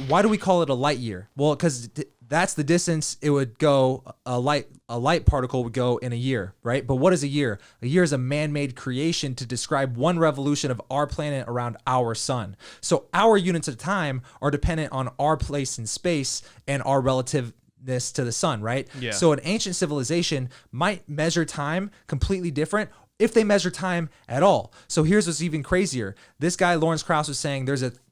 Why do we call it a light year? Well, because that's the distance it would go, a light particle would go in a year, right? But what is a year? A year is a man-made creation to describe one revolution of our planet around our sun. So our units of time are dependent on our place in space and our relativeness to the sun, right? Yeah. So an ancient civilization might measure time completely different if they measure time at all. So here's what's even crazier. This guy, Lawrence Krauss, was saying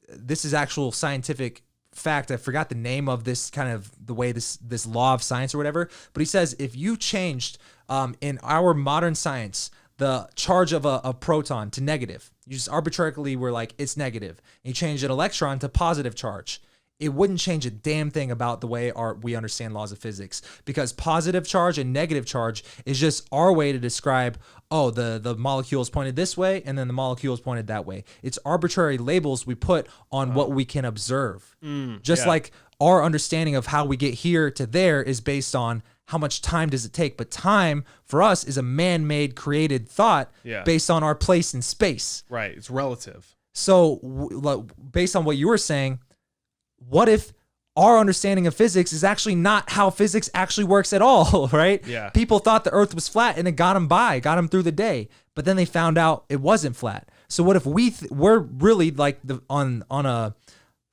this is actual scientific fact. I forgot the name of this kind of the way this law of science or whatever, but he says if you changed in our modern science the charge of a proton to negative, you just arbitrarily were like it's negative, and you change an electron to positive charge, it wouldn't change a damn thing about the way we understand laws of physics, because positive charge and negative charge is just our way to describe, oh, the molecule is pointed this way and then the molecule is pointed that way. It's arbitrary labels we put on what we can observe. Like our understanding of how we get here to there is based on how much time does it take. But time for us is a man-made created thought based on our place in space. Right. It's relative. So based on what you were saying, what if our understanding of physics is actually not how physics actually works at all, right? Yeah. People thought the earth was flat and it got them through the day, but then they found out it wasn't flat. So what if we're really like on a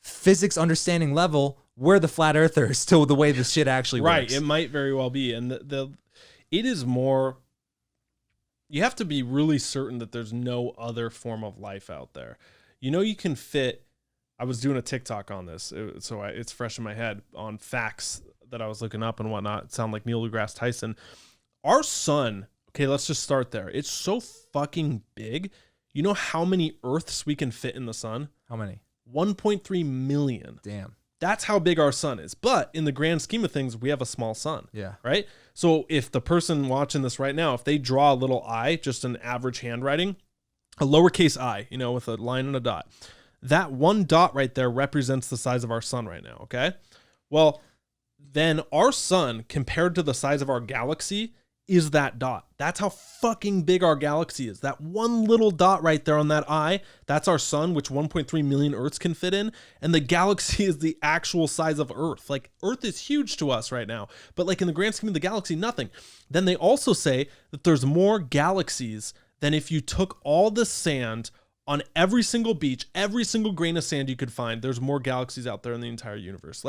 physics understanding level, we're the flat earthers to the way this shit actually works. Right. It might very well be. And it is more, you have to be really certain that there's no other form of life out there. You can fit, I was doing a TikTok on this, so it's fresh in my head, on facts that I was looking up and whatnot. It sounded like Neil deGrasse Tyson. Our sun, okay, let's just start there. It's so fucking big. You know how many Earths we can fit in the sun? How many? 1.3 million. Damn. That's how big our sun is. But in the grand scheme of things, we have a small sun. Yeah. Right? So if the person watching this right now, if they draw a little I, just an average handwriting, a lowercase I, with a line and a dot, that one dot right there represents the size of our sun right now, okay? Well, then our sun, compared to the size of our galaxy, is that dot. That's how fucking big our galaxy is. That one little dot right there on that eye, that's our sun, which 1.3 million Earths can fit in, and the galaxy is the actual size of Earth. Like, Earth is huge to us right now, but like in the grand scheme of the galaxy, nothing. Then they also say that there's more galaxies than if you took all the sand on every single beach, every single grain of sand you could find. There's more galaxies out there in the entire universe.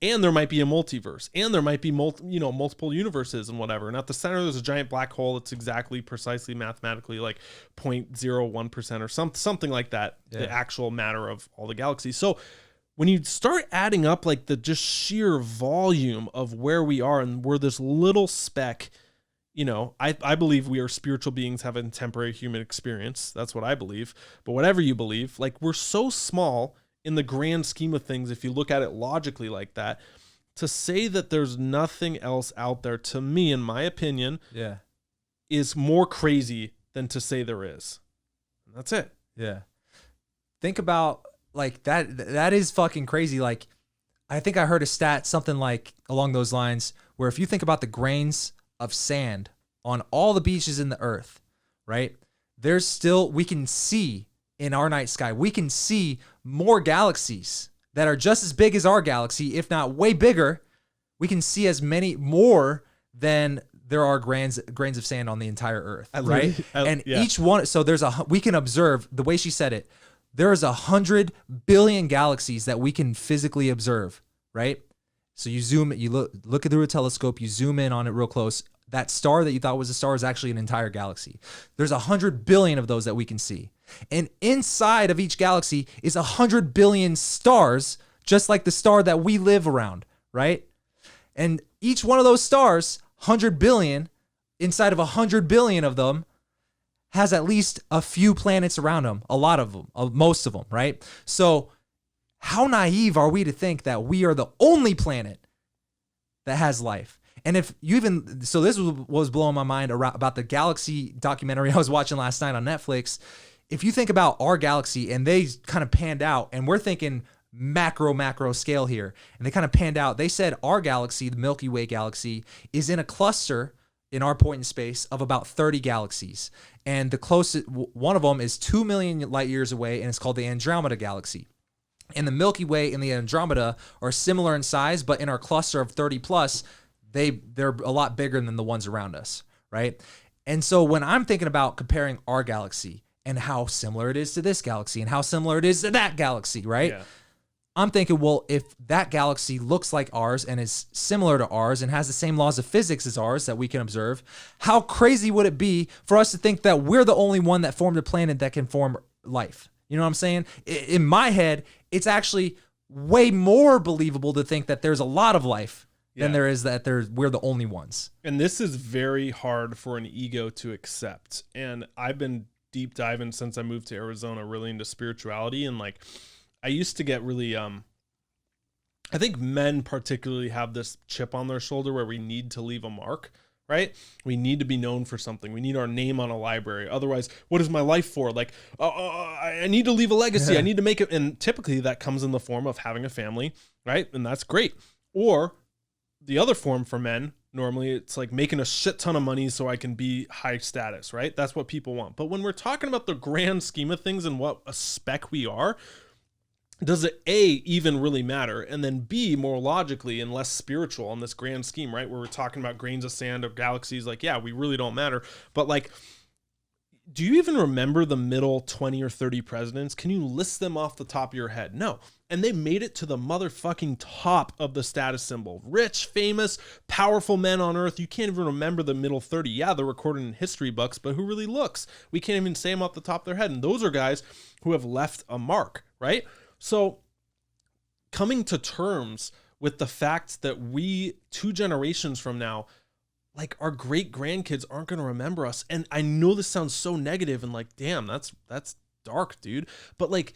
And there might be a multiverse, and there might be multiple universes and whatever. And at the center, there's a giant black hole that's exactly, precisely, mathematically like 0.01% or something like that. Yeah. The actual matter of all the galaxies. So when you start adding up like the just sheer volume of where we are, and we're this little speck. I believe we are spiritual beings having temporary human experience. That's what I believe. But whatever you believe, like, we're so small in the grand scheme of things, if you look at it logically like that, to say that there's nothing else out there, to me, in my opinion, is more crazy than to say there is. That's it. Yeah. Think about, like, that is fucking crazy. Like, I think I heard a stat, something like along those lines, where if you think about the grains of sand on all the beaches in the earth, right? There's still, we can see in our night sky, we can see more galaxies that are just as big as our galaxy, if not way bigger. We can see as many more than there are grains of sand on the entire earth, right? Each one, so we can observe, the way she said it, there is 100 billion galaxies that we can physically observe, right? So you look through a telescope, you zoom in on it real close. That star that you thought was a star is actually an entire galaxy. There's 100 billion of those that we can see. And inside of each galaxy is 100 billion stars, just like the star that we live around, right? And each one of those stars, 100 billion, inside of 100 billion of them, has at least a few planets around them, a lot of them, most of them, right? So how naive are we to think that we are the only planet that has life? And if you so this was blowing my mind about the galaxy documentary I was watching last night on Netflix. If you think about our galaxy, and they kind of panned out, and we're thinking macro scale here, and they kind of panned out, they said our galaxy, the Milky Way galaxy, is in a cluster in our point in space of about 30 galaxies. And the closest one of them is 2 million light years away, and it's called the Andromeda galaxy. And the Milky Way and the Andromeda are similar in size, but in our cluster of 30 plus, they're a lot bigger than the ones around us, right? And so when I'm thinking about comparing our galaxy and how similar it is to this galaxy and how similar it is to that galaxy, right? Yeah. I'm thinking, well, if that galaxy looks like ours and is similar to ours and has the same laws of physics as ours that we can observe, how crazy would it be for us to think that we're the only one that formed a planet that can form life? You know what I'm saying? In my head, it's actually way more believable to think that there's a lot of life than there is that we're the only ones. And this is very hard for an ego to accept. And I've been deep diving since I moved to Arizona, really into spirituality. And like, I used to get really, I think men particularly have this chip on their shoulder where we need to leave a mark, right? We need to be known for something. We need our name on a library. Otherwise, what is my life for? Like, I need to leave a legacy. I need to make it. And typically that comes in the form of having a family, right? And that's great. Or the other form for men, normally it's like making a shit ton of money so I can be high status, right? That's what people want. But when we're talking about the grand scheme of things and what a spec we are, does it A, even really matter? And then B, more logically and less spiritual on this grand scheme, right? Where we're talking about grains of sand or galaxies, like, yeah, we really don't matter. But like, do you even remember the middle 20 or 30 presidents? Can you list them off the top of your head? No. And they made it to the motherfucking top of the status symbol. Rich, famous, powerful men on earth. You can't even remember the middle 30. Yeah, they're recorded in history books, but who really looks? We can't even say them off the top of their head. And those are guys who have left a mark, right? So coming to terms with the fact that we, 2 generations from now, like our great grandkids aren't going to remember us. And I know this sounds so negative and like, damn, that's dark, dude. But like,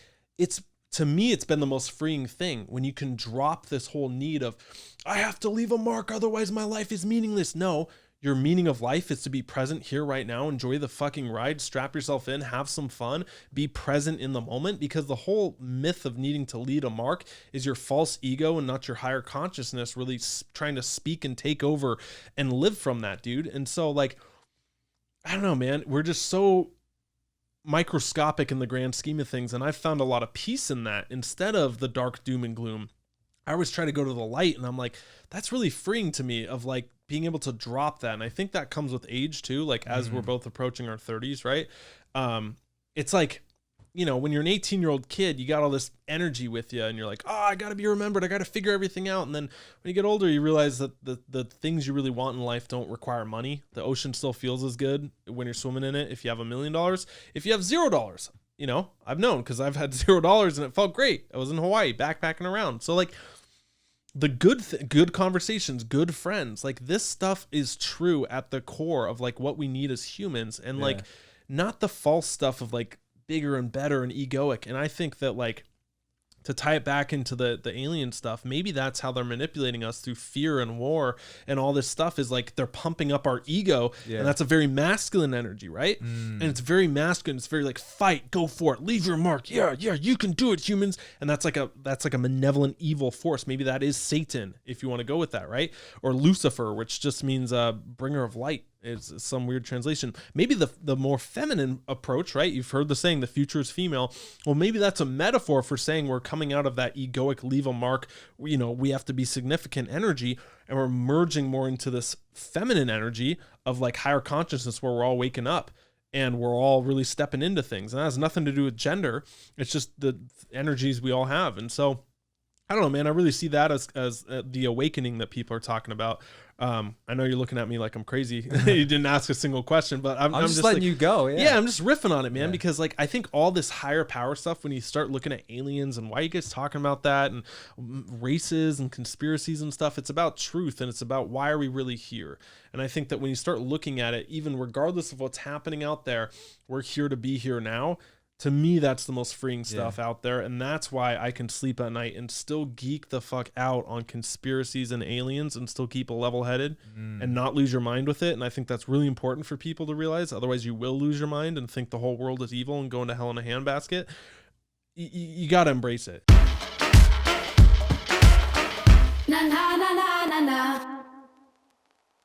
to me, it's been the most freeing thing when you can drop this whole need of, I have to leave a mark, otherwise my life is meaningless. No, your meaning of life is to be present here right now, enjoy the fucking ride, strap yourself in, have some fun, be present in the moment, because the whole myth of needing to lead a mark is your false ego and not your higher consciousness really trying to speak and take over and live from that, dude. And so like, I don't know, man, we're just so microscopic in the grand scheme of things. And I've found a lot of peace in that instead of the dark doom and gloom. I always try to go to the light, and I'm like, that's really freeing to me of like being able to drop that. And I think that comes with age too. Like as we're both approaching our 30s, right? It's like, you know, when you're an 18-year-old kid, you got all this energy with you and you're like, oh, I got to be remembered. I got to figure everything out. And then when you get older, you realize that the things you really want in life don't require money. The ocean still feels as good when you're swimming in it if you have $1 million. If you have $0, you know, I've known because I've had $0 and it felt great. I was in Hawaii backpacking around. So like the good conversations, good friends, like this stuff is true at the core of like what we need as humans, and like not the false stuff of like bigger and better and egoic. And I think that like to tie it back into the alien stuff, maybe that's how they're manipulating us through fear and war and all this stuff, is like they're pumping up our ego. And that's a very masculine energy, right? And it's very masculine. It's very like, fight, go for it, leave your mark. Yeah, you can do it, humans. And that's like a malevolent evil force. Maybe that is Satan, if you want to go with that, right? Or Lucifer, which just means bringer of light. It's some weird translation. Maybe the more feminine approach, right? You've heard the saying, the future is female. Well, maybe that's a metaphor for saying we're coming out of that egoic leave a mark, you know, we have to be significant energy, and we're merging more into this feminine energy of like higher consciousness where we're all waking up and we're all really stepping into things. And that has nothing to do with gender. It's just the energies we all have. And so I don't know, man, I really see that as the awakening that people are talking about. I know you're looking at me like I'm crazy. You didn't ask a single question, but I'm just letting like, you go. Yeah, I'm just riffing on it, man, because like I think all this higher power stuff, when you start looking at aliens and why are you guys talking about that and races and conspiracies and stuff, it's about truth and it's about why are we really here. And I think that when you start looking at it, even regardless of what's happening out there, we're here to be here now. To me, that's the most freeing stuff out there. And that's why I can sleep at night and still geek the fuck out on conspiracies and aliens and still keep a level headed and not lose your mind with it. And I think that's really important for people to realize. Otherwise, you will lose your mind and think the whole world is evil and go into hell in a handbasket. You got to embrace it. Na na na na na na.